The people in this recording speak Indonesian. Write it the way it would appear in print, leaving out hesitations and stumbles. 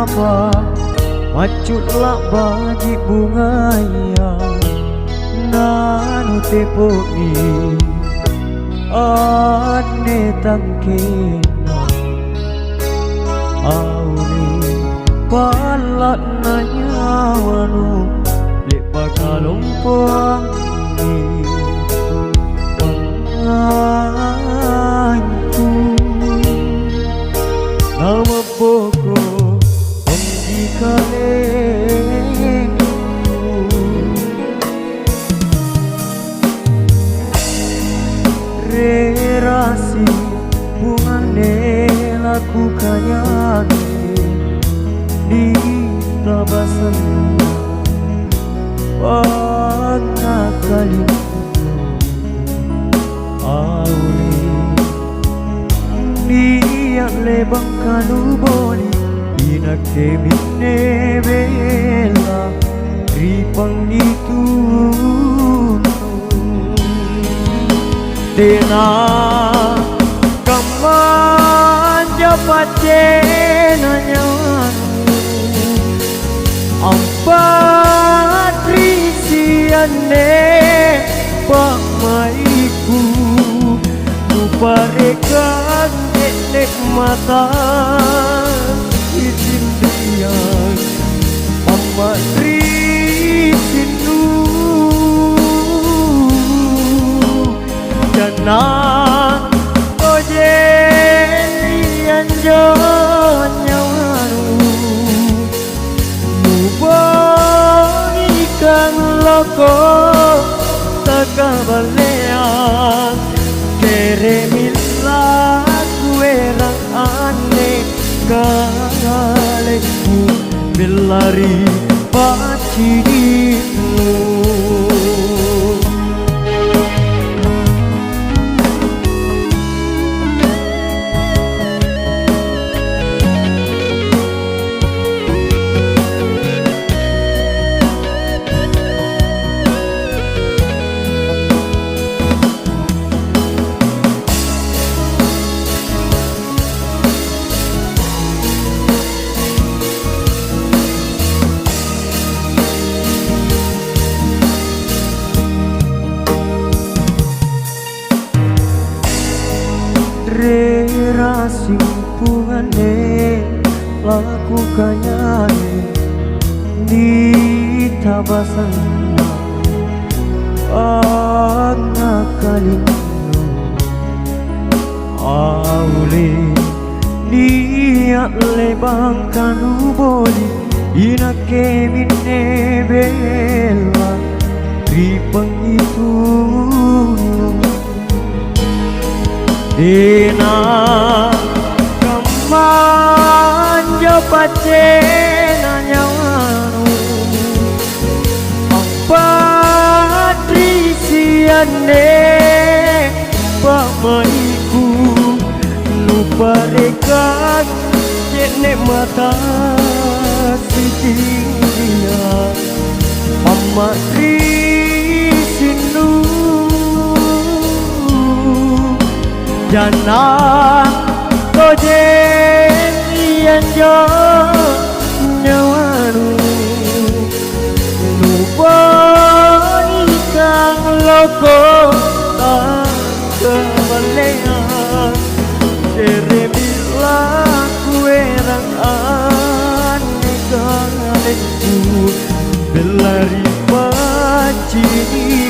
apa macutlah baji bunga yang nanu tepomi ane tangkena auni palat nanyawanu lek pakalompoang panganku nama poko penggikalengku rerasi bungane lakukannya di tabasan pangakali auli niat lebang kanuboni inak kemine bela ripang itu dena kaman japat jenanya ampat risiane pamaiku nuparekan nek mata izin dia ampat risinu jana ojelian jonyawaru ikan loko takabalean keremila kuerang aneh kaleku belari pacimu rerasi pungane lakukannya di tabasan pangakalino auli niat lebang kanuboli inak kemine bela ripang itu dina kaman japat jenanyawanu ampat risiane pamaiku nuparekan jene mata sijinya ampat risinu jana kojelian jonyawaru nupaikang loko takabalean teremila kuerang aneh kaleku belari pacini